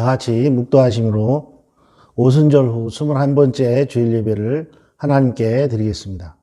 다 같이 묵도하심으로 오순절 후 21번째 주일 예배를 하나님께 드리겠습니다.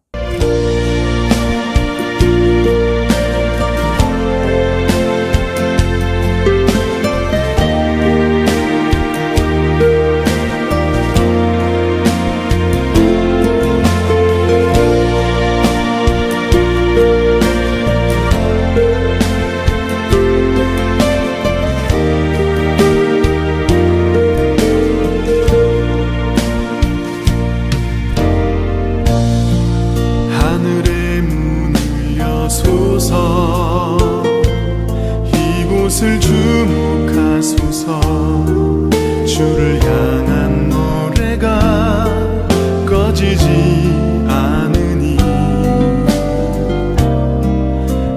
이곳을 주목하소서. 주를 향한 노래가 꺼지지 않으니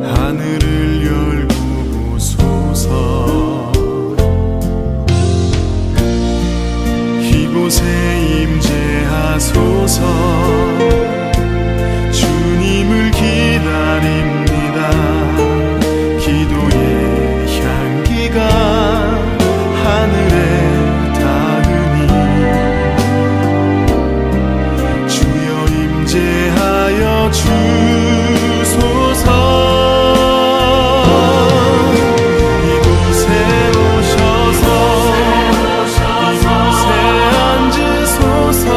하늘을 열고 보소서. 이곳에 임재하소서. 주님을 기다립니다. 기도의 향기가 하늘에 닿으니 주여 임재하여 주소서. 이곳에 오셔서 이곳에 앉으소서.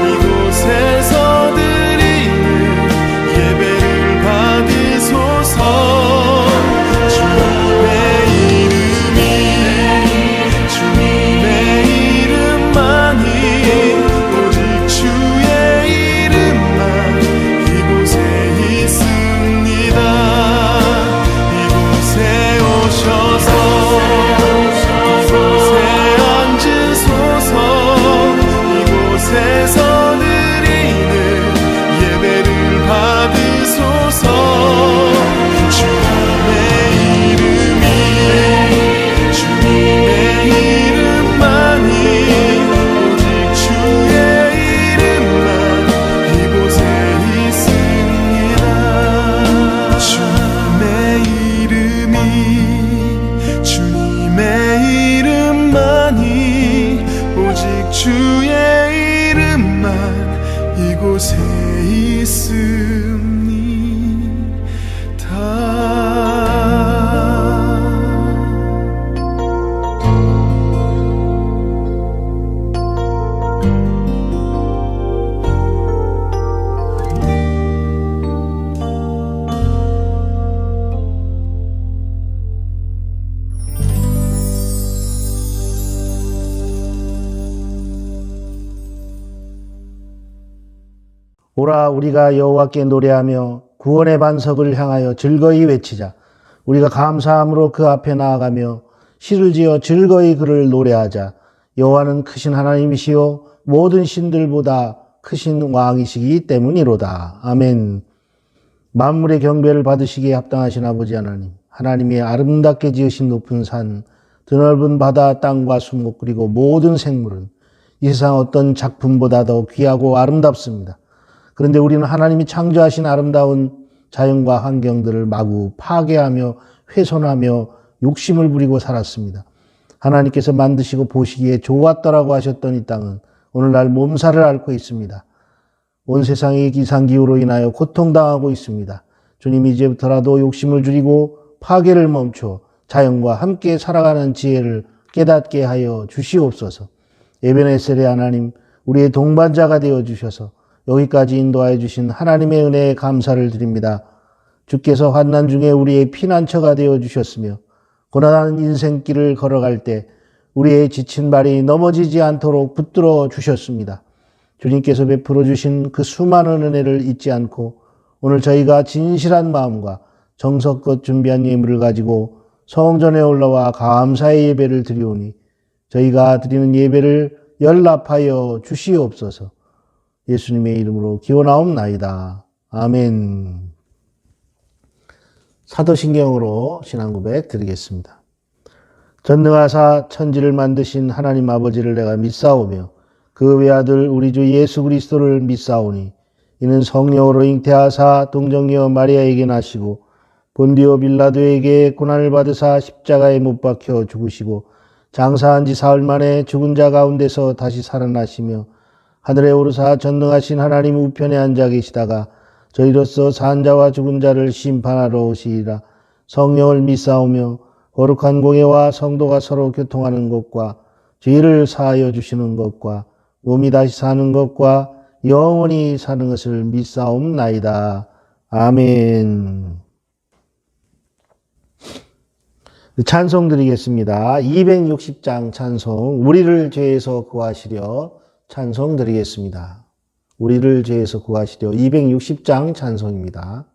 이곳에서 드리는 예배를 받으소서. 주의 이름만 이곳에 오라 우리가 여호와께 노래하며 구원의 반석을 향하여 즐거이 외치자. 우리가 감사함으로 그 앞에 나아가며 시를 지어 즐거이 그를 노래하자. 여호와는 크신 하나님이시요 모든 신들보다 크신 왕이시기 때문이로다. 아멘. 만물의 경배를 받으시기에 합당하신 아버지 하나님, 하나님의 아름답게 지으신 높은 산, 드넓은 바다, 땅과 수목, 그리고 모든 생물은 이 세상 어떤 작품보다 더 귀하고 아름답습니다. 그런데 우리는 하나님이 창조하신 아름다운 자연과 환경들을 마구 파괴하며 훼손하며 욕심을 부리고 살았습니다. 하나님께서 만드시고 보시기에 좋았더라고 하셨던 이 땅은 오늘날 몸살을 앓고 있습니다. 온 세상이 기상기후로 인하여 고통당하고 있습니다. 주님, 이제부터라도 욕심을 줄이고 파괴를 멈춰 자연과 함께 살아가는 지혜를 깨닫게 하여 주시옵소서. 에베네셀의 하나님, 우리의 동반자가 되어주셔서 여기까지 인도하여 주신 하나님의 은혜에 감사를 드립니다. 주께서 환난 중에 우리의 피난처가 되어주셨으며 고난하는 인생길을 걸어갈 때 우리의 지친 발이 넘어지지 않도록 붙들어 주셨습니다. 주님께서 베풀어 주신 그 수많은 은혜를 잊지 않고 오늘 저희가 진실한 마음과 정성껏 준비한 예물을 가지고 성전에 올라와 감사의 예배를 드리오니 저희가 드리는 예배를 연락하여 주시옵소서. 예수님의 이름으로 기원하옵나이다. 아멘. 사도신경으로 신앙고백 드리겠습니다. 전능하사 천지를 만드신 하나님 아버지를 내가 믿사오며 그 외아들 우리 주 예수 그리스도를 믿사오니 이는 성령으로 잉태하사 동정녀 마리아에게 나시고 본디오 빌라도에게 고난을 받으사 십자가에 못 박혀 죽으시고 장사한 지 사흘 만에 죽은 자 가운데서 다시 살아나시며 하늘에 오르사 전능하신 하나님 우편에 앉아 계시다가 저희로서 산 자와 죽은 자를 심판하러 오시리라. 성령을 믿사오며 거룩한 공예와 성도가 서로 교통하는 것과 죄를 사하여 주시는 것과 몸이 다시 사는 것과 영원히 사는 것을 믿사옵나이다. 아멘. 찬송 드리겠습니다. 260장 찬송, 우리를 죄에서 구하시려 찬송 드리겠습니다. 우리를 죄에서 구하시려 260장 찬송입니다.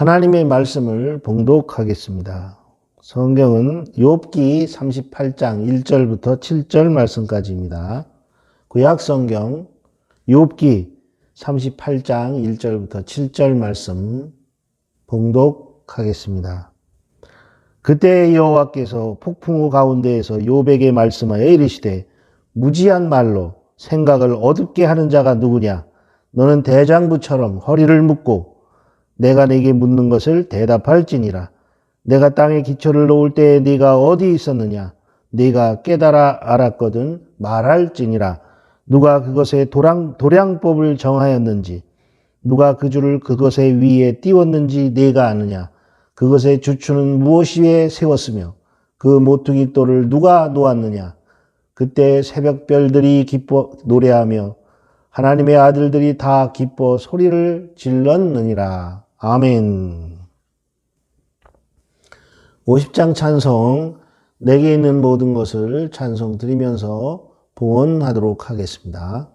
하나님의 말씀을 봉독하겠습니다. 성경은 욥기 38장 1절부터 7절 말씀까지입니다. 구약성경 욥기 38장 1절부터 7절 말씀 봉독하겠습니다. 그때 여호와께서 폭풍우 가운데에서 욥에게 말씀하여 이르시되 무지한 말로 생각을 어둡게 하는 자가 누구냐? 너는 대장부처럼 허리를 묶고 내가 네게 묻는 것을 대답할지니라. 내가 땅에 기초를 놓을 때에 네가 어디 있었느냐? 네가 깨달아 알았거든 말할지니라. 누가 그것의 도량법을 정하였는지, 누가 그 줄을 그것의 위에 띄웠는지 네가 아느냐? 그것의 주추는 무엇 위에 세웠으며 그 모퉁이 돌을 누가 놓았느냐? 그때 새벽별들이 기뻐 노래하며 하나님의 아들들이 다 기뻐 소리를 질렀느니라. 아멘. 50장 찬송, 내게 있는 모든 것을 찬송 드리면서 봉헌하도록 하겠습니다.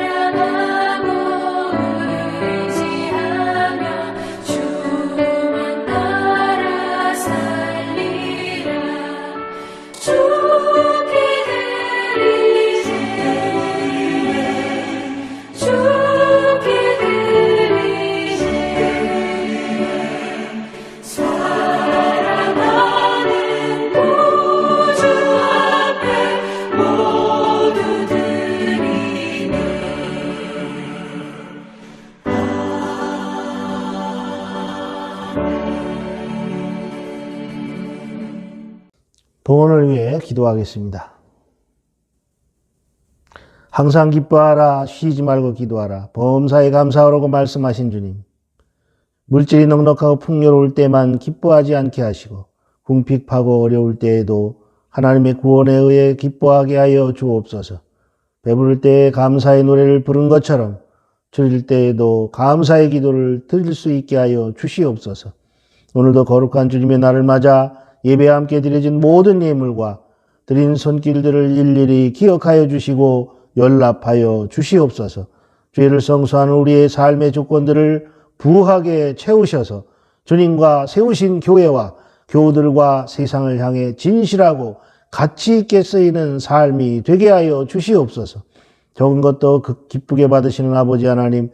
사랑하고 의지하며 동원을 위해 기도하겠습니다. 항상 기뻐하라, 쉬지 말고 기도하라, 범사에 감사하라고 말씀하신 주님. 물질이 넉넉하고 풍요로울 때만 기뻐하지 않게 하시고 궁핍하고 어려울 때에도 하나님의 구원에 의해 기뻐하게 하여 주옵소서. 배부를 때에 감사의 노래를 부른 것처럼 줄일 때에도 감사의 기도를 드릴 수 있게 하여 주시옵소서. 오늘도 거룩한 주님의 날을 맞아 예배와 함께 드려진 모든 예물과 드린 손길들을 일일이 기억하여 주시고 연락하여 주시옵소서. 죄를 성수하는 우리의 삶의 조건들을 부하게 채우셔서 주님과 세우신 교회와 교우들과 세상을 향해 진실하고 가치 있게 쓰이는 삶이 되게 하여 주시옵소서. 적은 것도 기쁘게 받으시는 아버지 하나님,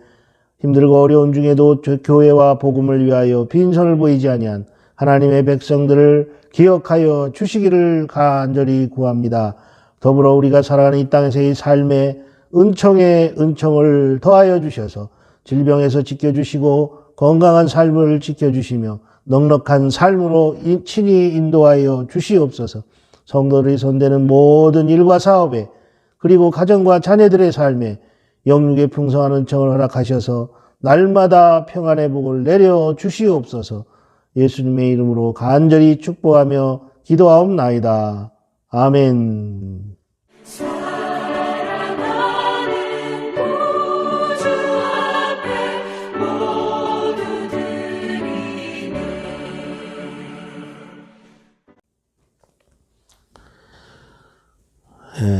힘들고 어려운 중에도 교회와 복음을 위하여 빈손을 보이지 아니한 하나님의 백성들을 기억하여 주시기를 간절히 구합니다. 더불어 우리가 살아가는 이 땅에서의 삶에 은총에 은총을 더하여 주셔서 질병에서 지켜주시고 건강한 삶을 지켜주시며 넉넉한 삶으로 친히 인도하여 주시옵소서. 성도들이 손대는 모든 일과 사업에 그리고 가정과 자녀들의 삶에 영육의 풍성한 은총을 허락하셔서 날마다 평안의 복을 내려 주시옵소서. 예수님의 이름으로 간절히 축복하며 기도하옵나이다. 아멘.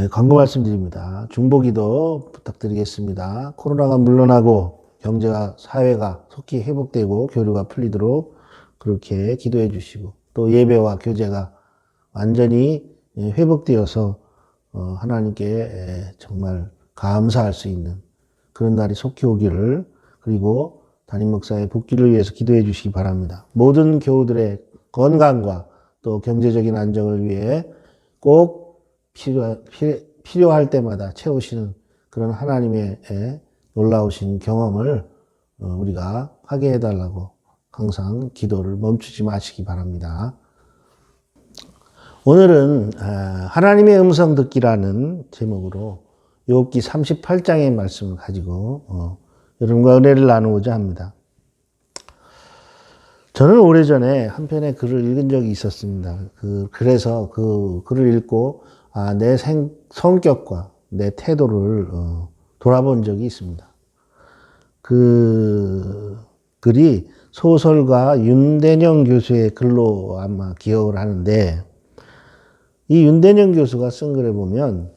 광고 말씀드립니다. 중보기도 부탁드리겠습니다. 코로나가 물러나고 경제가 사회가 속히 회복되고 교류가 풀리도록 그렇게 기도해 주시고 또 예배와 교제가 완전히 회복되어서 하나님께 정말 감사할 수 있는 그런 날이 속히 오기를, 그리고 담임 목사의 복귀를 위해서 기도해 주시기 바랍니다. 모든 교우들의 건강과 또 경제적인 안정을 위해 꼭 필요할 때마다 채우시는 그런 하나님의 놀라우신 경험을 우리가 하게 해달라고 항상 기도를 멈추지 마시기 바랍니다. 오늘은 하나님의 음성 듣기라는 제목으로 욥기 38장의 말씀을 가지고 여러분과 은혜를 나누고자 합니다. 저는 오래전에 한 편의 글을 읽은 적이 있었습니다. 그래서 그 글을 읽고 내 성격과 내 태도를 돌아본 적이 있습니다. 그 글이 소설가 윤대영 교수의 글로 아마 기억을 하는데, 이 윤대영 교수가 쓴 글에 보면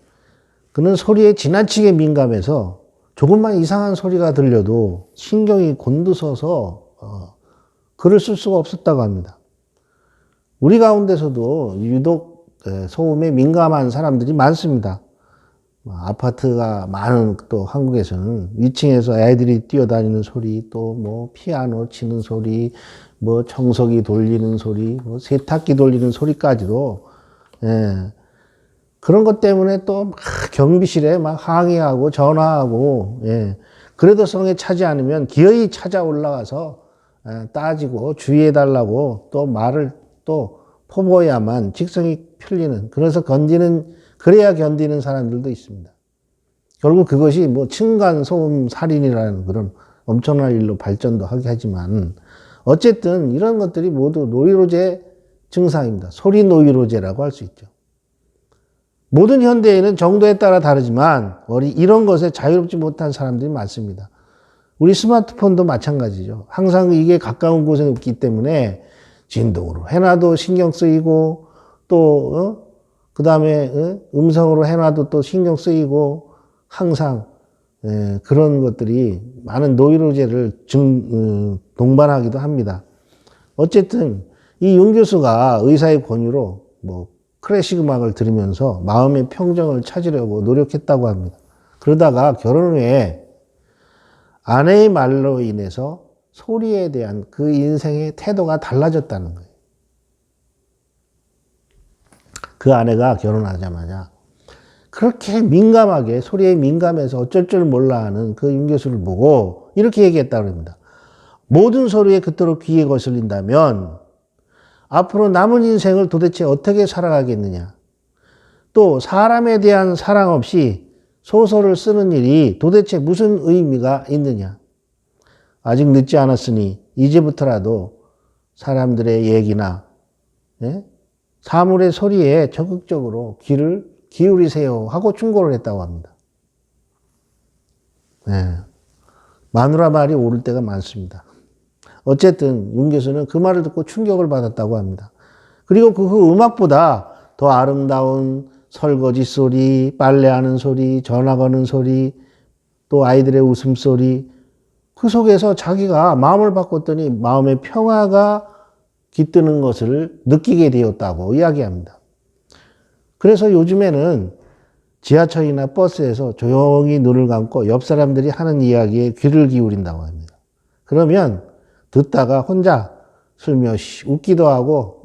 그는 소리에 지나치게 민감해서 조금만 이상한 소리가 들려도 신경이 곤두서서 글을 쓸 수가 없었다고 합니다. 우리 가운데서도 유독 소음에 민감한 사람들이 많습니다. 아파트가 많은 또 한국에서는 위층에서 아이들이 뛰어다니는 소리, 또 뭐 피아노 치는 소리, 뭐 청소기 돌리는 소리, 뭐 세탁기 돌리는 소리까지도 그런 것 때문에 또 막 경비실에 막 항의하고 전화하고, 그래도 성에 차지 않으면 기어이 찾아 올라가서 따지고 주의해달라고 또 말을 또 퍼부어야만 직성이 풀리는, 그래서 그래야 견디는 사람들도 있습니다. 결국 그것이 뭐 층간소음 살인이라는 그런 엄청난 일로 발전도 하게 하지만, 어쨌든 이런 것들이 모두 노이로제 증상입니다. 소리 노이로제라고 할 수 있죠. 모든 현대인은 정도에 따라 다르지만 이런 것에 자유롭지 못한 사람들이 많습니다. 우리 스마트폰도 마찬가지죠. 항상 이게 가까운 곳에 있기 때문에 진동으로 해놔도 신경 쓰이고, 또 그 다음에 음성으로 해놔도 또 신경 쓰이고, 항상 그런 것들이 많은 노이로제를 동반하기도 합니다. 어쨌든 이 윤 교수가 의사의 권유로 뭐 클래식 음악을 들으면서 마음의 평정을 찾으려고 노력했다고 합니다. 그러다가 결혼 후에 아내의 말로 인해서 소리에 대한 그 인생의 태도가 달라졌다는 거예요. 그 아내가 결혼하자마자 그렇게 민감하게, 소리에 민감해서 어쩔 줄 몰라 하는 그 윤 교수를 보고 이렇게 얘기했다고 합니다. 모든 소리에 그토록 귀에 거슬린다면 앞으로 남은 인생을 도대체 어떻게 살아가겠느냐. 또 사람에 대한 사랑 없이 소설을 쓰는 일이 도대체 무슨 의미가 있느냐. 아직 늦지 않았으니 이제부터라도 사람들의 얘기나 사물의 소리에 적극적으로 귀를 기울이세요 하고 충고를 했다고 합니다. 마누라 말이 옳을 때가 많습니다. 어쨌든 윤 교수는 그 말을 듣고 충격을 받았다고 합니다. 그리고 그 음악보다 더 아름다운 설거지 소리, 빨래하는 소리, 전화 거는 소리, 또 아이들의 웃음소리, 그 속에서 자기가 마음을 바꿨더니 마음의 평화가 깃드는 것을 느끼게 되었다고 이야기합니다. 그래서 요즘에는 지하철이나 버스에서 조용히 눈을 감고 옆 사람들이 하는 이야기에 귀를 기울인다고 합니다. 그러면 듣다가 혼자 슬며시 웃기도 하고,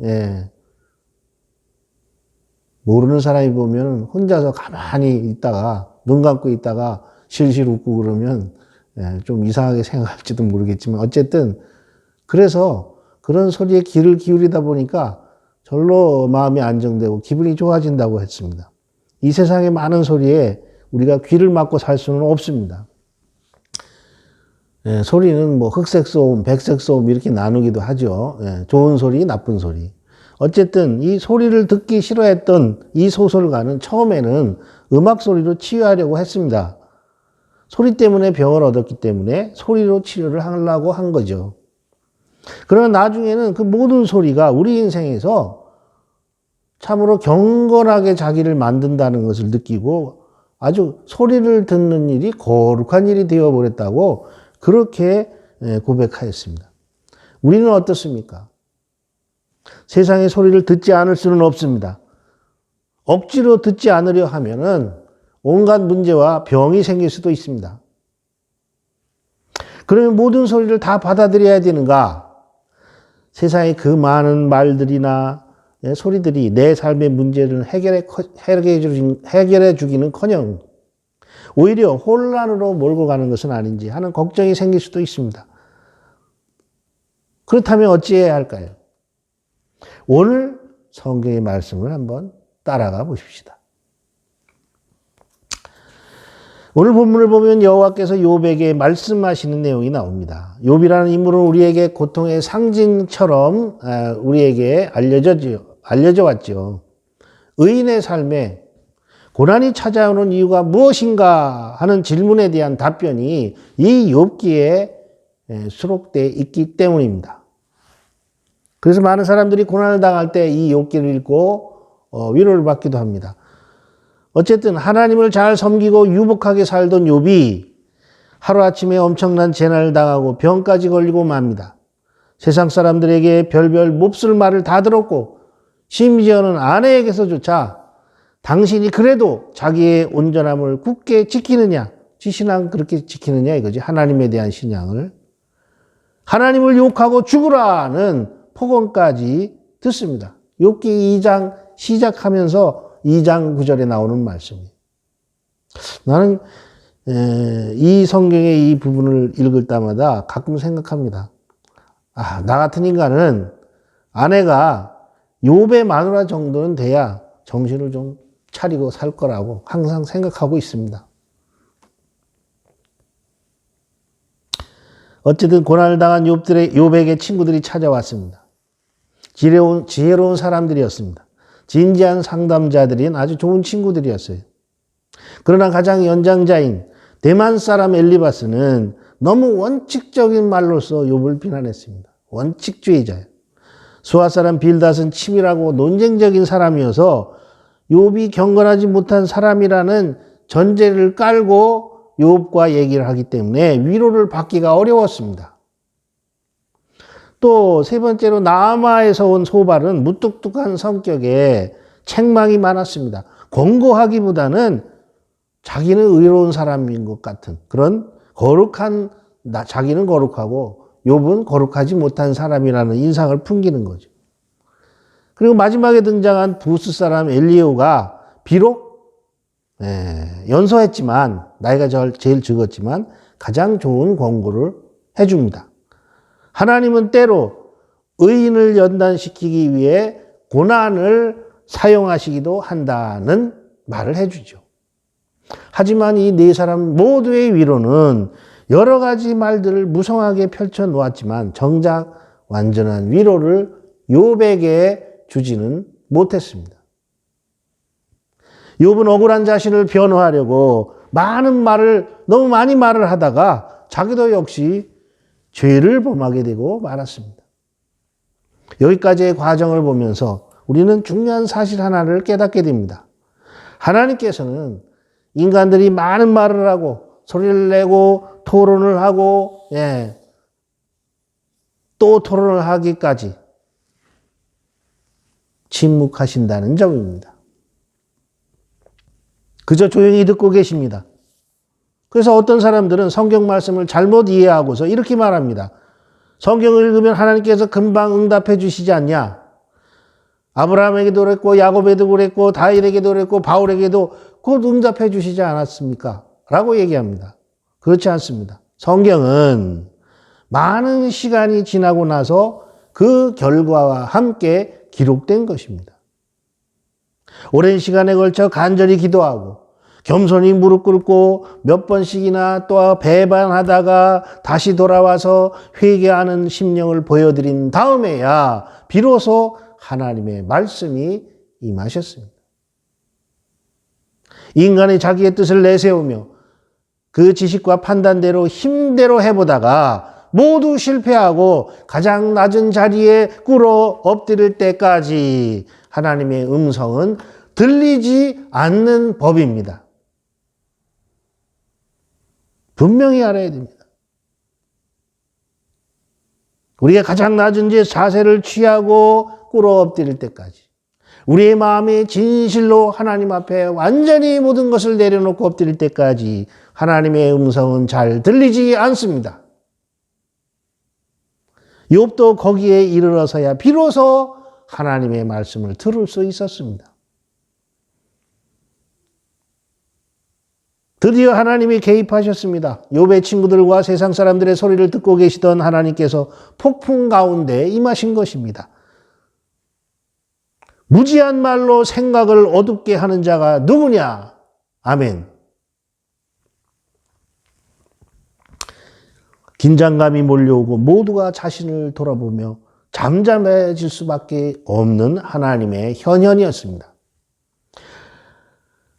모르는 사람이 보면 혼자서 가만히 있다가 눈 감고 있다가 실실 웃고 그러면 좀 이상하게 생각할지도 모르겠지만 어쨌든 그래서 그런 소리에 귀를 기울이다 보니까 절로 마음이 안정되고 기분이 좋아진다고 했습니다. 이 세상의 많은 소리에 우리가 귀를 막고 살 수는 없습니다. 소리는 뭐 흑색 소음, 백색 소음 이렇게 나누기도 하죠. 좋은 소리, 나쁜 소리. 어쨌든 이 소리를 듣기 싫어했던 이 소설가는 처음에는 음악 소리로 치유하려고 했습니다. 소리 때문에 병을 얻었기 때문에 소리로 치료를 하려고 한 거죠. 그러나 나중에는 그 모든 소리가 우리 인생에서 참으로 경건하게 자기를 만든다는 것을 느끼고 아주 소리를 듣는 일이 거룩한 일이 되어버렸다고 그렇게 고백하였습니다. 우리는 어떻습니까? 세상의 소리를 듣지 않을 수는 없습니다. 억지로 듣지 않으려 하면은 온갖 문제와 병이 생길 수도 있습니다. 그러면 모든 소리를 다 받아들여야 되는가? 세상의 그 많은 말들이나 소리들이 내 삶의 문제를 해결해 주기는커녕 오히려 혼란으로 몰고 가는 것은 아닌지 하는 걱정이 생길 수도 있습니다. 그렇다면 어찌해야 할까요? 오늘 성경의 말씀을 한번 따라가 보십시다. 오늘 본문을 보면 여호와께서 욥에게 말씀하시는 내용이 나옵니다. 욥이라는 인물은 우리에게 고통의 상징처럼 우리에게 알려져 왔죠. 의인의 삶에 고난이 찾아오는 이유가 무엇인가 하는 질문에 대한 답변이 이 욥기에 수록되어 있기 때문입니다. 그래서 많은 사람들이 고난을 당할 때 이 욥기를 읽고 위로를 받기도 합니다. 어쨌든 하나님을 잘 섬기고 유복하게 살던 욥이 하루아침에 엄청난 재난을 당하고 병까지 걸리고 맙니다. 세상 사람들에게 별별 몹쓸 말을 다 들었고 심지어는 아내에게서조차 당신이 그래도 자기의 온전함을 굳게 지키느냐, 지신앙 그렇게 지키느냐 이거지. 하나님에 대한 신앙을. 하나님을 욕하고 죽으라는 폭언까지 듣습니다. 욥기 2장 시작하면서 2장 9절에 나오는 말씀이에요. 나는 이 성경의 이 부분을 읽을 때마다 가끔 생각합니다. 나 같은 인간은 아내가 욥의 마누라 정도는 돼야 정신을 좀 차리고 살 거라고 항상 생각하고 있습니다. 어쨌든 고난을 당한 욥에게 친구들이 찾아왔습니다. 지혜로운 사람들이었습니다. 진지한 상담자들인 아주 좋은 친구들이었어요. 그러나 가장 연장자인 대만 사람 엘리바스는 너무 원칙적인 말로써 욥을 비난했습니다. 원칙주의자예요. 수아 사람 빌닷은 치밀하고 논쟁적인 사람이어서 욥이 경건하지 못한 사람이라는 전제를 깔고 욥과 얘기를 하기 때문에 위로를 받기가 어려웠습니다. 또 세 번째로 나아마에서 온 소발은 무뚝뚝한 성격에 책망이 많았습니다. 권고하기보다는 자기는 의로운 사람인 것 같은 그런 자기는 거룩하고 욥은 거룩하지 못한 사람이라는 인상을 풍기는 거죠. 그리고 마지막에 등장한 부스 사람 엘리야가 비록 연소했지만 나이가 제일 적었지만 가장 좋은 권고를 해줍니다. 하나님은 때로 의인을 연단시키기 위해 고난을 사용하시기도 한다는 말을 해주죠. 하지만 이 네 사람 모두의 위로는 여러 가지 말들을 무성하게 펼쳐 놓았지만 정작 완전한 위로를 욥에게 주지는 못했습니다. 욥은 억울한 자신을 변호하려고 너무 많이 말을 하다가 자기도 역시 죄를 범하게 되고 말았습니다. 여기까지의 과정을 보면서 우리는 중요한 사실 하나를 깨닫게 됩니다. 하나님께서는 인간들이 많은 말을 하고 소리를 내고 토론을 하고 또 토론을 하기까지 침묵하신다는 점입니다. 그저 조용히 듣고 계십니다. 그래서 어떤 사람들은 성경 말씀을 잘못 이해하고서 이렇게 말합니다. 성경을 읽으면 하나님께서 금방 응답해 주시지 않냐? 아브라함에게도 그랬고 야곱에게도 그랬고 다윗에게도 그랬고 바울에게도 곧 응답해 주시지 않았습니까? 라고 얘기합니다. 그렇지 않습니다. 성경은 많은 시간이 지나고 나서 그 결과와 함께 기록된 것입니다. 오랜 시간에 걸쳐 간절히 기도하고 겸손히 무릎 꿇고 몇 번씩이나 또 배반하다가 다시 돌아와서 회개하는 심령을 보여드린 다음에야 비로소 하나님의 말씀이 임하셨습니다. 인간이 자기의 뜻을 내세우며 그 지식과 판단대로 힘대로 해보다가 모두 실패하고 가장 낮은 자리에 꿇어 엎드릴 때까지 하나님의 음성은 들리지 않는 법입니다. 분명히 알아야 됩니다. 우리가 가장 낮은 자세를 취하고 꿇어 엎드릴 때까지 우리의 마음이 진실로 하나님 앞에 완전히 모든 것을 내려놓고 엎드릴 때까지 하나님의 음성은 잘 들리지 않습니다. 욥도 거기에 이르러서야 비로소 하나님의 말씀을 들을 수 있었습니다. 드디어 하나님이 개입하셨습니다. 욥의 친구들과 세상 사람들의 소리를 듣고 계시던 하나님께서 폭풍 가운데 임하신 것입니다. 무지한 말로 생각을 어둡게 하는 자가 누구냐? 아멘. 긴장감이 몰려오고 모두가 자신을 돌아보며 잠잠해질 수밖에 없는 하나님의 현현이었습니다.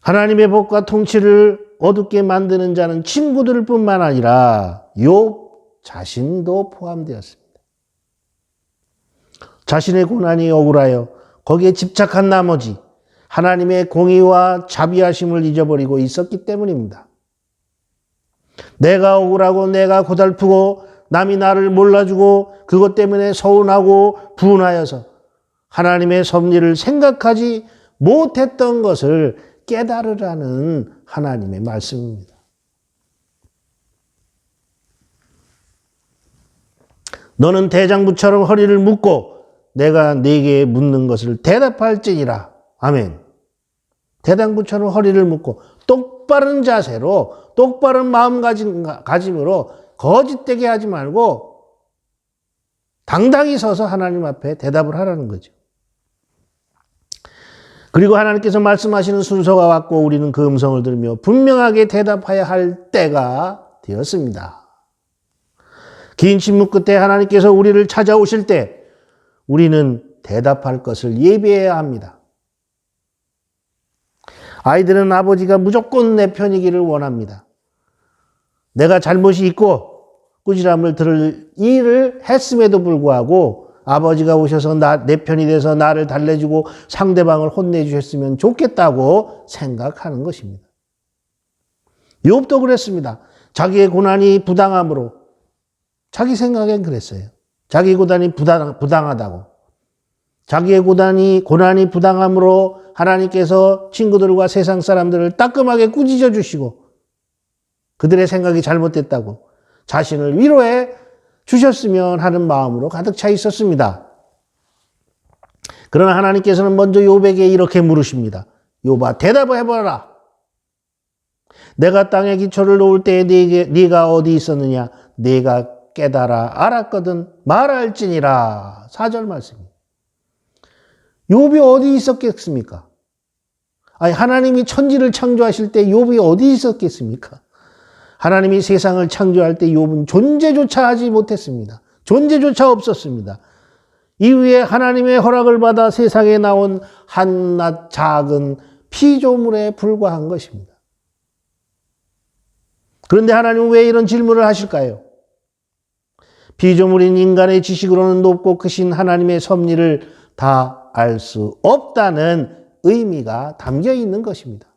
하나님의 복과 통치를 어둡게 만드는 자는 친구들 뿐만 아니라 욥 자신도 포함되었습니다. 자신의 고난이 억울하여 거기에 집착한 나머지 하나님의 공의와 자비하심을 잊어버리고 있었기 때문입니다. 내가 억울하고 내가 고달프고 남이 나를 몰라주고 그것 때문에 서운하고 분하여서 하나님의 섭리를 생각하지 못했던 것을 깨달으라는 하나님의 말씀입니다. 너는 대장부처럼 허리를 묶고 내가 네게 묻는 것을 대답할지니라. 아멘. 대장부처럼 허리를 묶고 똑바른 자세로 똑바른 마음가짐으로 거짓되게 하지 말고 당당히 서서 하나님 앞에 대답을 하라는 거죠. 그리고 하나님께서 말씀하시는 순서가 왔고 우리는 그 음성을 들으며 분명하게 대답해야 할 때가 되었습니다. 긴 침묵 끝에 하나님께서 우리를 찾아오실 때 우리는 대답할 것을 예비해야 합니다. 아이들은 아버지가 무조건 내 편이기를 원합니다. 내가 잘못이 있고 꾸지람을 들을 일을 했음에도 불구하고 아버지가 오셔서 내 편이 돼서 나를 달래주고 상대방을 혼내주셨으면 좋겠다고 생각하는 것입니다. 욥도 그랬습니다. 자기의 고난이 부당함으로 자기 생각엔 그랬어요. 자기 고난이 부당하다고. 자기의 고난이 부당함으로 하나님께서 친구들과 세상 사람들을 따끔하게 꾸짖어 주시고 그들의 생각이 잘못됐다고 자신을 위로해 주셨으면 하는 마음으로 가득 차 있었습니다. 그러나 하나님께서는 먼저 욥에게 이렇게 물으십니다. 욥아, 대답을 해보라. 내가 땅에 기초를 놓을 때에 네가 어디 있었느냐? 네가 깨달아 알았거든 말할지니라. 4절 말씀입니다. 욥이 어디 있었겠습니까? 아니, 하나님이 천지를 창조하실 때 욥이 어디 있었겠습니까? 하나님이 세상을 창조할 때 욥은 존재조차 하지 못했습니다. 존재조차 없었습니다. 이후에 하나님의 허락을 받아 세상에 나온 한낱 작은 피조물에 불과한 것입니다. 그런데 하나님은 왜 이런 질문을 하실까요? 피조물인 인간의 지식으로는 높고 크신 하나님의 섭리를 다 알 수 없다는 의미가 담겨 있는 것입니다.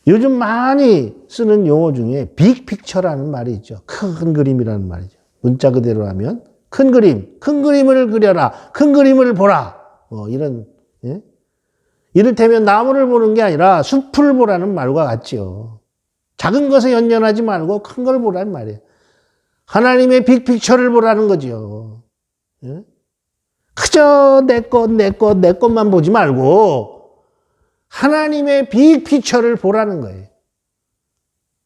요즘 많이 쓰는 용어 중에 빅픽처라는 말이 있죠. 큰 그림이라는 말이죠. 문자 그대로 하면 큰 그림, 큰 그림을 그려라, 큰 그림을 보라. 이런, 예? 이를테면 나무를 보는 게 아니라 숲을 보라는 말과 같죠. 작은 것에 연연하지 말고 큰 걸 보라는 말이에요. 하나님의 빅픽처를 보라는 거죠. 예? 그저 내 것만 보지 말고 하나님의 빅픽처를 보라는 거예요.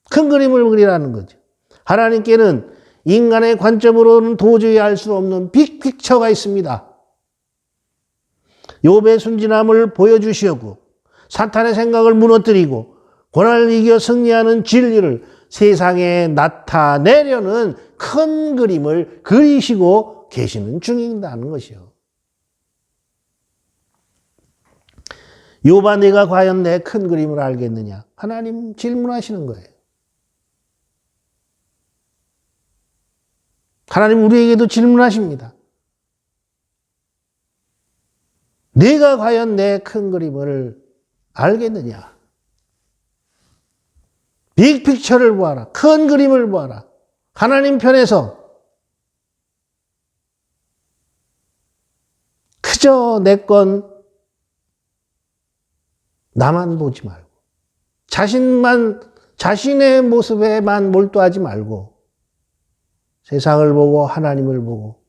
큰 그림을 그리라는 거죠. 하나님께는 인간의 관점으로는 도저히 알 수 없는 빅픽처가 있습니다. 욥의 순진함을 보여주시었고 사탄의 생각을 무너뜨리고 고난을 이겨 승리하는 진리를 세상에 나타내려는 큰 그림을 그리시고 계시는 중이라는 것이요. 욥아, 내가 과연 내 큰 그림을 알겠느냐? 하나님 질문하시는 거예요. 하나님 우리에게도 질문하십니다. 내가 과연 내 큰 그림을 알겠느냐? 빅픽처를 보아라. 큰 그림을 보아라. 하나님 편에서 그저 내 건 나만 보지 말고 자신의 모습에만 몰두하지 말고 세상을 보고 하나님을 보고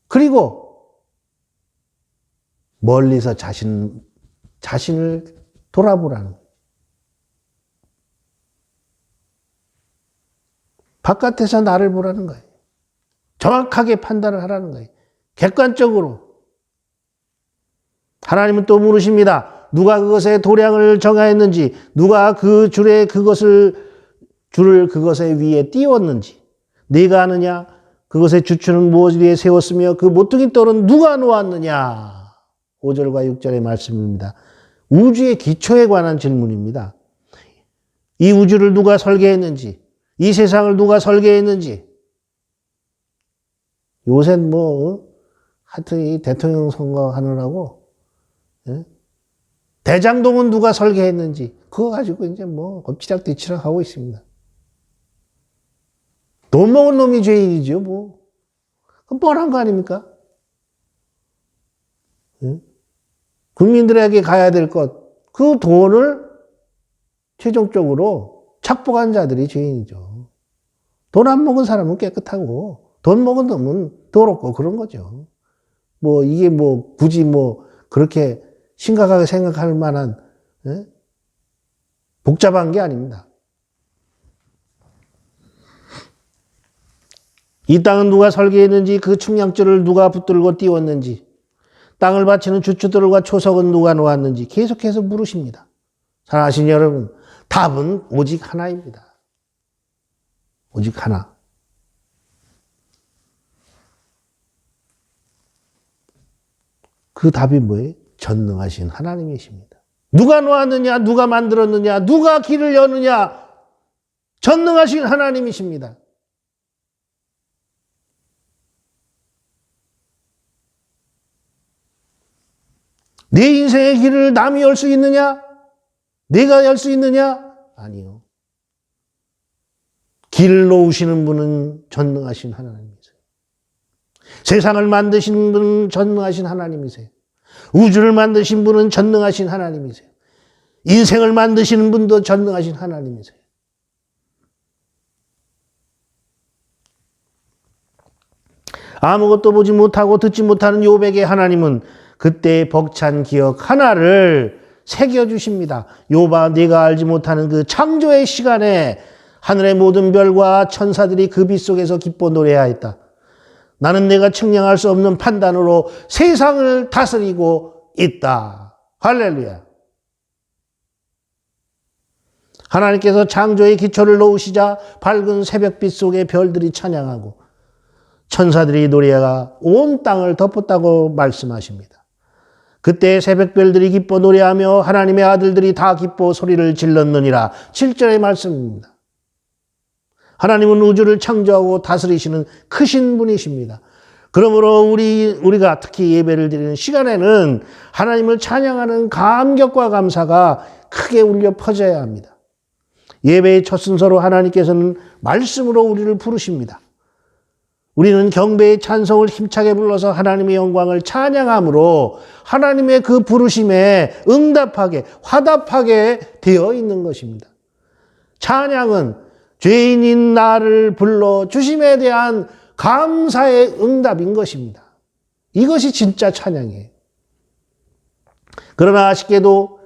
그리고 멀리서 자신을 돌아보라는 거예요. 바깥에서 나를 보라는 거예요. 정확하게 판단을 하라는 거예요. 객관적으로. 하나님은 또 물으십니다. 누가 그것의 도량을 정하였는지, 누가 그 줄을 그것의 위에 띄웠는지, 네가 아느냐? 그것의 주추는 무엇 위에 세웠으며 그 모퉁이 돌은 누가 놓았느냐? 5절과 6절의 말씀입니다. 우주의 기초에 관한 질문입니다. 이 우주를 누가 설계했는지, 이 세상을 누가 설계했는지. 요새 하여튼 이 대통령 선거 하느라고, 예? 대장동은 누가 설계했는지, 그거 가지고 이제 엎치락뒤치락 하고 있습니다. 돈 먹은 놈이 죄인이죠, 그건 뻔한 거 아닙니까? 예? 국민들에게 가야 될 것, 그 돈을 최종적으로 착복한 자들이 죄인이죠. 돈 안 먹은 사람은 깨끗하고, 돈 먹은 놈은 더럽고 그런 거죠. 이게 굳이 그렇게 심각하게 생각할 만한, 예? 복잡한 게 아닙니다. 이 땅은 누가 설계했는지, 그 측량줄을 누가 붙들고 띄웠는지, 땅을 바치는 주추들과 초석은 누가 놓았는지 계속해서 물으십니다. 사랑하신 여러분, 답은 오직 하나입니다. 오직 하나. 그 답이 뭐예요? 전능하신 하나님이십니다. 누가 놓았느냐, 누가 만들었느냐, 누가 길을 여느냐, 전능하신 하나님이십니다. 내 인생의 길을 남이 열 수 있느냐? 내가 열 수 있느냐? 아니요. 길을 놓으시는 분은 전능하신 하나님이세요. 세상을 만드신 분은 전능하신 하나님이세요. 우주를 만드신 분은 전능하신 하나님이세요. 인생을 만드시는 분도 전능하신 하나님이세요. 아무것도 보지 못하고 듣지 못하는 욥에게 하나님은 그때의 벅찬 기억 하나를 새겨주십니다. 욥아, 네가 알지 못하는 그 창조의 시간에 하늘의 모든 별과 천사들이 그 빛 속에서 기뻐 노래하였다. 나는 내가 측량할 수 없는 판단으로 세상을 다스리고 있다. 할렐루야. 하나님께서 창조의 기초를 놓으시자 밝은 새벽빛 속에 별들이 찬양하고 천사들이 노래가 온 땅을 덮었다고 말씀하십니다. 그때 새벽별들이 기뻐 노래하며 하나님의 아들들이 다 기뻐 소리를 질렀느니라. 7절의 말씀입니다. 하나님은 우주를 창조하고 다스리시는 크신 분이십니다. 그러므로 우리가 특히 예배를 드리는 시간에는 하나님을 찬양하는 감격과 감사가 크게 울려 퍼져야 합니다. 예배의 첫 순서로 하나님께서는 말씀으로 우리를 부르십니다. 우리는 경배의 찬송을 힘차게 불러서 하나님의 영광을 찬양함으로 하나님의 그 부르심에 응답하게, 화답하게 되어 있는 것입니다. 찬양은 죄인인 나를 불러 주심에 대한 감사의 응답인 것입니다. 이것이 진짜 찬양이에요. 그러나 아쉽게도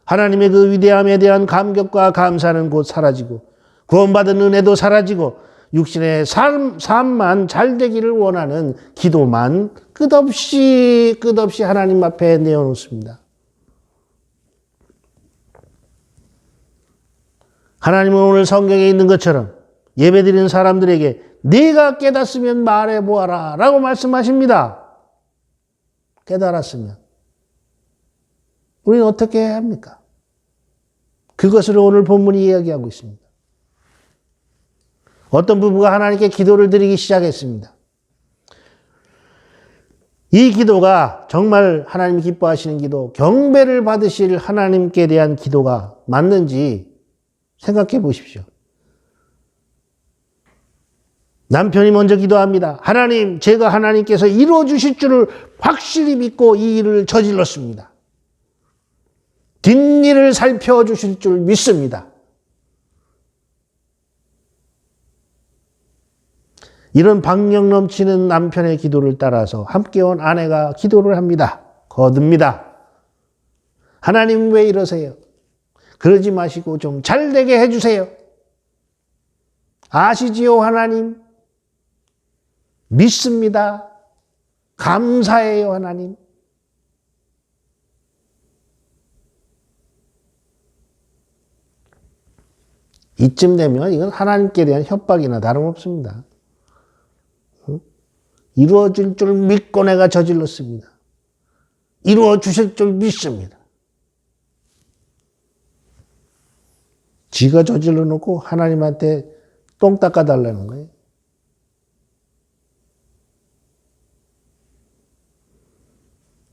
하나님의 그 위대함에 대한 감격과 감사는 곧 사라지고 구원받은 은혜도 사라지고 육신의 삶만 잘 되기를 원하는 기도만 끝없이 하나님 앞에 내어놓습니다. 하나님은 오늘 성경에 있는 것처럼 예배드리는 사람들에게 네가 깨닫으면 말해보아라 라고 말씀하십니다. 깨달았으면 우리는 어떻게 해야 합니까? 그것을 오늘 본문이 이야기하고 있습니다. 어떤 부부가 하나님께 기도를 드리기 시작했습니다. 이 기도가 정말 하나님이 기뻐하시는 기도, 경배를 받으실 하나님께 대한 기도가 맞는지 생각해 보십시오. 남편이 먼저 기도합니다. 하나님, 제가 하나님께서 이루어 주실 줄을 확실히 믿고 이 일을 저질렀습니다. 뒷일을 살펴주실 줄 믿습니다. 이런 박력 넘치는 남편의 기도를 따라서 함께 온 아내가 기도를 합니다. 거듭니다. 하나님 왜 이러세요? 그러지 마시고 좀 잘되게 해주세요. 아시지요, 하나님? 믿습니다. 감사해요, 하나님. 이쯤 되면 이건 하나님께 대한 협박이나 다름없습니다. 이루어질 줄 믿고 내가 저질렀습니다. 이루어 주실 줄 믿습니다. 지가 저질러 놓고 하나님한테 똥 닦아달라는 거예요.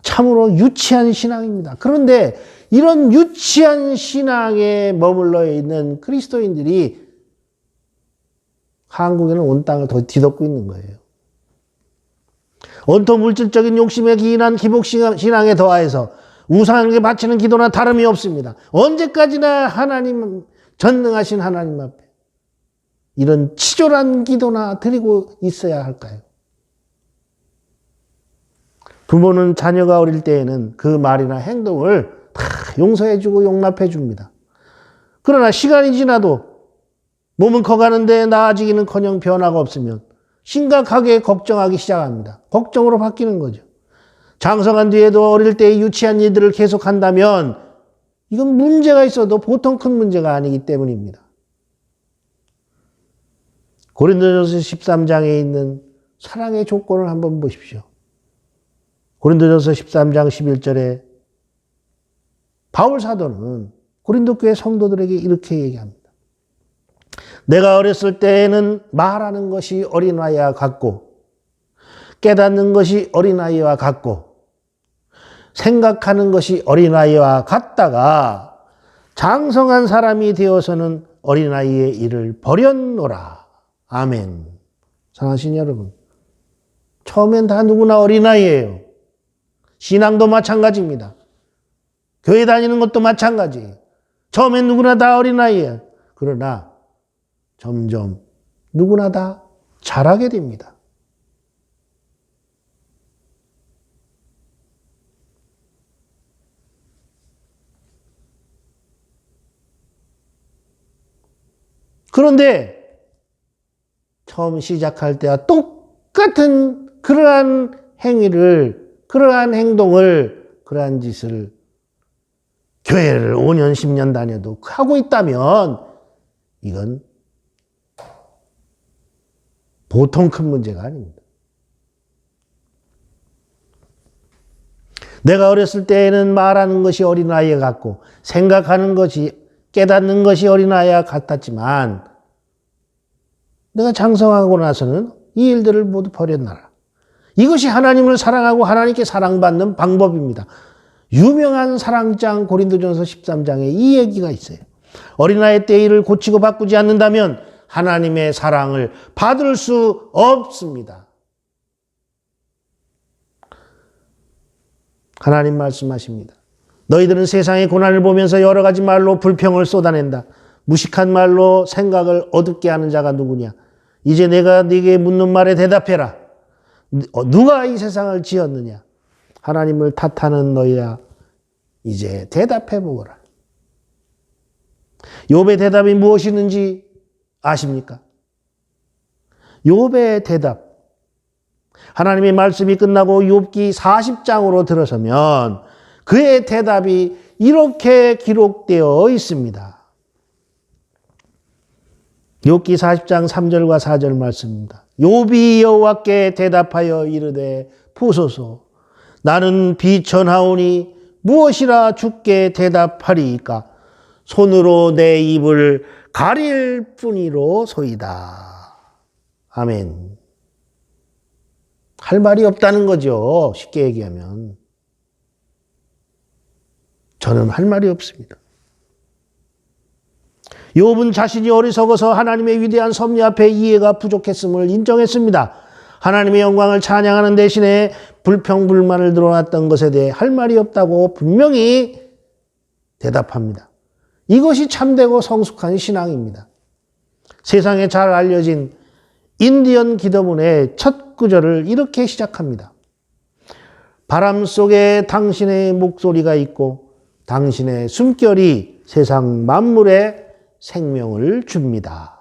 참으로 유치한 신앙입니다. 그런데 이런 유치한 신앙에 머물러 있는 그리스도인들이 한국에는 온 땅을 더 뒤덮고 있는 거예요. 온통 물질적인 욕심에 기인한 기복신앙에 더하여서 우상에게 바치는 기도나 다름이 없습니다. 언제까지나 하나님, 전능하신 하나님 앞에 이런 치졸한 기도나 드리고 있어야 할까요? 부모는 자녀가 어릴 때에는 그 말이나 행동을 다 용서해주고 용납해줍니다. 그러나 시간이 지나도 몸은 커가는데 나아지기는커녕 변화가 없으면 심각하게 걱정하기 시작합니다. 걱정으로 바뀌는 거죠. 장성한 뒤에도 어릴 때의 유치한 일들을 계속한다면 이건 문제가 있어도 보통 큰 문제가 아니기 때문입니다. 고린도전서 13장에 있는 사랑의 조건을 한번 보십시오. 고린도전서 13장 11절에 바울 사도는 고린도 교회 성도들에게 이렇게 얘기합니다. 내가 어렸을 때에는 말하는 것이 어린아이와 같고 깨닫는 것이 어린아이와 같고 생각하는 것이 어린아이와 같다가 장성한 사람이 되어서는 어린아이의 일을 버렸노라. 아멘. 사랑하신 여러분, 처음엔 다 누구나 어린아이예요. 신앙도 마찬가지입니다. 교회 다니는 것도 마찬가지예요. 처음엔 누구나 다 어린아이예요. 그러나 점점 누구나 다 자라게 됩니다. 그런데 처음 시작할 때와 똑같은 그러한 행위를, 그러한 행동을, 그러한 짓을 교회를 5년, 10년 다녀도 하고 있다면 이건 보통 큰 문제가 아닙니다. 내가 어렸을 때에는 말하는 것이 어린아이 같고 생각하는 것이, 깨닫는 것이 어린아이와 같았지만 내가 장성하고 나서는 이 일들을 모두 버렸나라. 이것이 하나님을 사랑하고 하나님께 사랑받는 방법입니다. 유명한 사랑장 고린도전서 13장에 이 얘기가 있어요. 어린아이 때 일을 고치고 바꾸지 않는다면 하나님의 사랑을 받을 수 없습니다. 하나님 말씀하십니다. 너희들은 세상의 고난을 보면서 여러 가지 말로 불평을 쏟아낸다. 무식한 말로 생각을 어둡게 하는 자가 누구냐? 이제 내가 네게 묻는 말에 대답해라. 누가 이 세상을 지었느냐? 하나님을 탓하는 너희야, 이제 대답해 보거라. 욥의 대답이 무엇이는지 아십니까? 욥의 대답. 하나님의 말씀이 끝나고 욥기 40장으로 들어서면 그의 대답이 이렇게 기록되어 있습니다. 욥기 40장 3절과 4절 말씀입니다. 욥이 여호와께 대답하여 이르되 보소서, 나는 비천하오니 무엇이라 주께 대답하리이까? 손으로 내 입을 가릴 뿐이로소이다. 아멘. 할 말이 없다는 거죠. 쉽게 얘기하면. 저는 할 말이 없습니다. 욥은 자신이 어리석어서 하나님의 위대한 섭리 앞에 이해가 부족했음을 인정했습니다. 하나님의 영광을 찬양하는 대신에 불평불만을 드러났던 것에 대해 할 말이 없다고 분명히 대답합니다. 이것이 참되고 성숙한 신앙입니다. 세상에 잘 알려진 인디언 기도문의 첫 구절을 이렇게 시작합니다. 바람 속에 당신의 목소리가 있고 당신의 숨결이 세상 만물에 생명을 줍니다.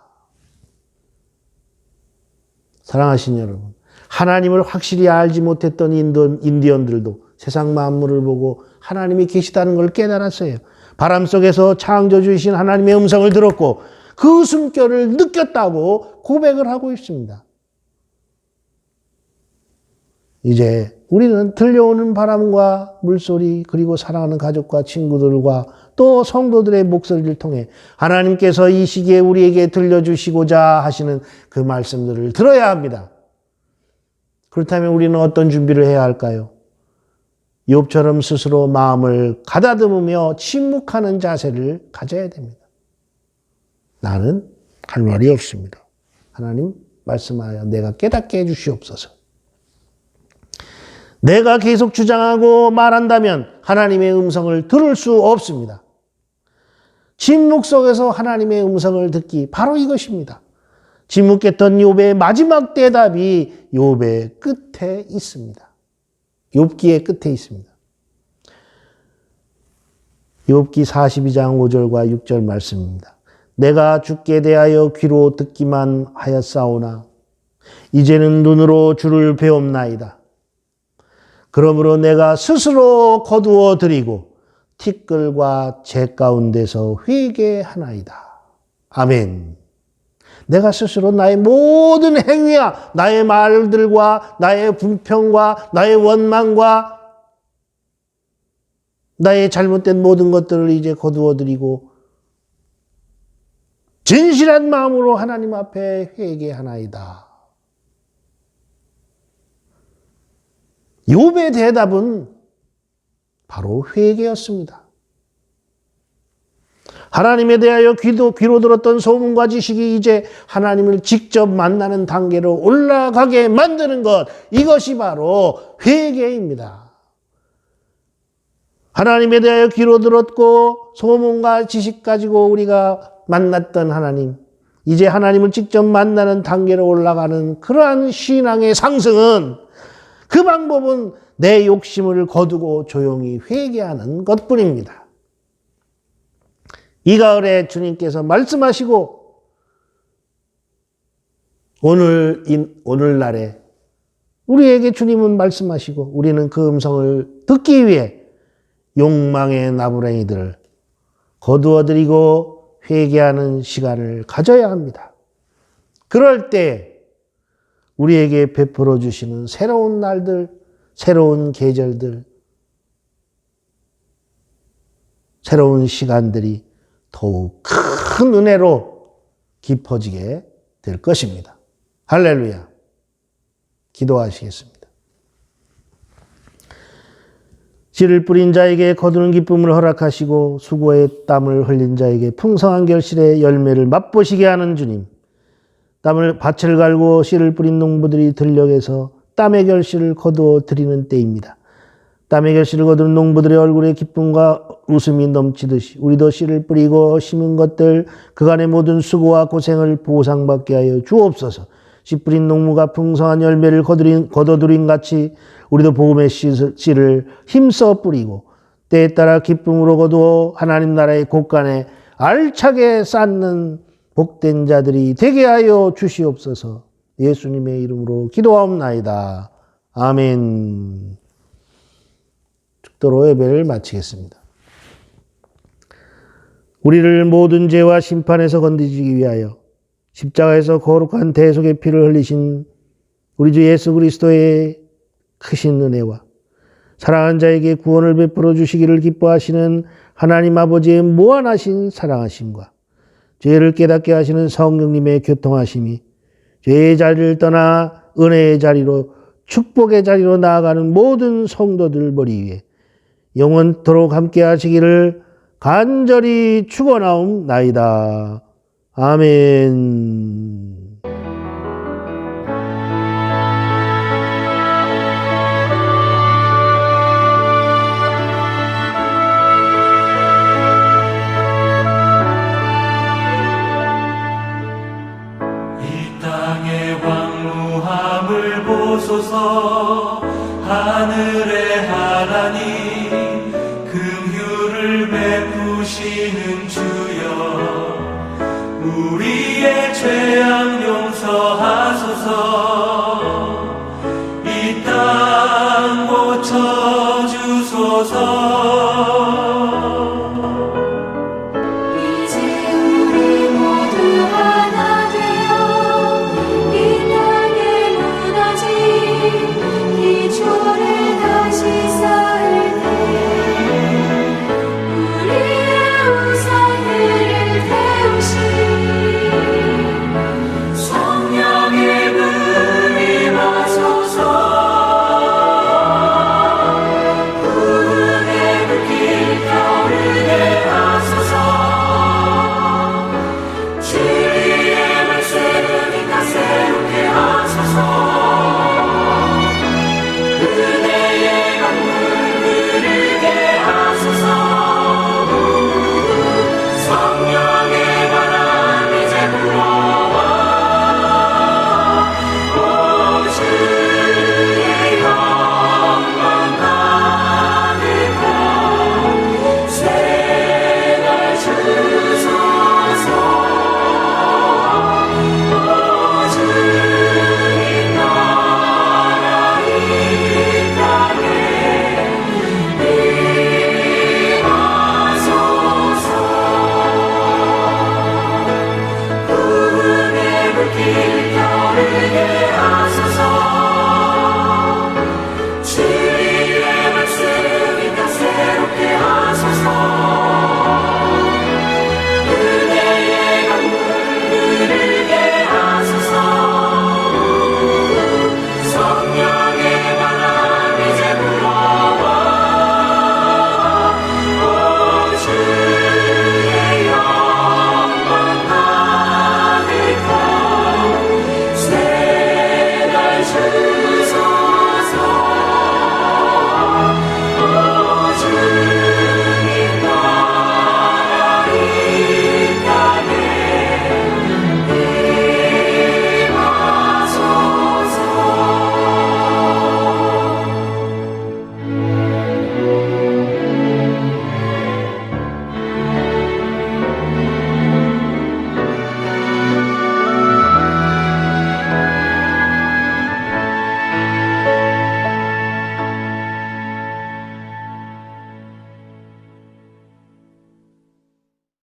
사랑하신 여러분, 하나님을 확실히 알지 못했던 인디언들도 세상 만물을 보고 하나님이 계시다는 걸 깨달았어요. 바람 속에서 창조주이신 하나님의 음성을 들었고 그 숨결을 느꼈다고 고백을 하고 있습니다. 이제 우리는 들려오는 바람과 물소리, 그리고 사랑하는 가족과 친구들과 또 성도들의 목소리를 통해 하나님께서 이 시기에 우리에게 들려주시고자 하시는 그 말씀들을 들어야 합니다. 그렇다면 우리는 어떤 준비를 해야 할까요? 욥처럼 스스로 마음을 가다듬으며 침묵하는 자세를 가져야 됩니다. 나는 할 말이 없습니다. 하나님 말씀하여 내가 깨닫게 해주시옵소서. 내가 계속 주장하고 말한다면 하나님의 음성을 들을 수 없습니다. 침묵 속에서 하나님의 음성을 듣기, 바로 이것입니다. 침묵했던 욥의 마지막 대답이 욥의 끝에 있습니다. 욥기의 끝에 있습니다. 욥기 42장 5절과 6절 말씀입니다. 내가 주께 대하여 귀로 듣기만 하였사오나 이제는 눈으로 주를 배옵나이다. 그러므로 내가 스스로 거두어 드리고 티끌과 재 가운데서 회개하나이다. 아멘. 내가 스스로 나의 모든 행위와 나의 말들과 나의 불평과 나의 원망과 나의 잘못된 모든 것들을 이제 거두어 드리고 진실한 마음으로 하나님 앞에 회개하나이다. 욥의 대답은 바로 회개였습니다. 하나님에 대하여 귀로 들었던 소문과 지식이 이제 하나님을 직접 만나는 단계로 올라가게 만드는 것, 이것이 바로 회개입니다. 하나님에 대하여 귀로 들었고 소문과 지식 가지고 우리가 만났던 하나님, 이제 하나님을 직접 만나는 단계로 올라가는 그러한 신앙의 상승은, 그 방법은 내 욕심을 거두고 조용히 회개하는 것뿐입니다. 이 가을에 주님께서 말씀하시고 오늘날에 우리에게 주님은 말씀하시고 우리는 그 음성을 듣기 위해 욕망의 나부랭이들을 거두어들이고 회개하는 시간을 가져야 합니다. 그럴 때 우리에게 베풀어 주시는 새로운 날들, 새로운 계절들, 새로운 시간들이 더욱 큰 은혜로 깊어지게 될 것입니다. 할렐루야. 기도하시겠습니다. 씨를 뿌린 자에게 거두는 기쁨을 허락하시고 수고의 땀을 흘린 자에게 풍성한 결실의 열매를 맛보시게 하는 주님. 밭을 갈고 씨를 뿌린 농부들이 들녘에서 땀의 결실을 거두어 드리는 때입니다. 땀의 결실을 거두는 농부들의 얼굴에 기쁨과 웃음이 넘치듯이 우리도 씨를 뿌리고 심은 것들 그간의 모든 수고와 고생을 보상받게 하여 주옵소서. 씨 뿌린 농부가 풍성한 열매를 거둬들인 같이 우리도 복음의 씨를 힘써 뿌리고 때에 따라 기쁨으로 거두어 하나님 나라의 곳간에 알차게 쌓는 복된 자들이 되게 하여 주시옵소서. 예수님의 이름으로 기도하옵나이다. 아멘. 축도로 예배를 마치겠습니다. 우리를 모든 죄와 심판에서 건지기 위하여 십자가에서 거룩한 대속의 피를 흘리신 우리 주 예수 그리스도의 크신 은혜와 사랑하는 자에게 구원을 베풀어 주시기를 기뻐하시는 하나님 아버지의 무한하신 사랑하심과 죄를 깨닫게 하시는 성령님의 교통하심이 죄의 자리를 떠나 은혜의 자리로 축복의 자리로 나아가는 모든 성도들 머리 위에 영원토록 함께 하시기를 간절히 축원하옵나이다. 아멘. 보소서. 하늘의 하나님 긍휼을 베푸시는 주여 우리의 죄악 용서하소서.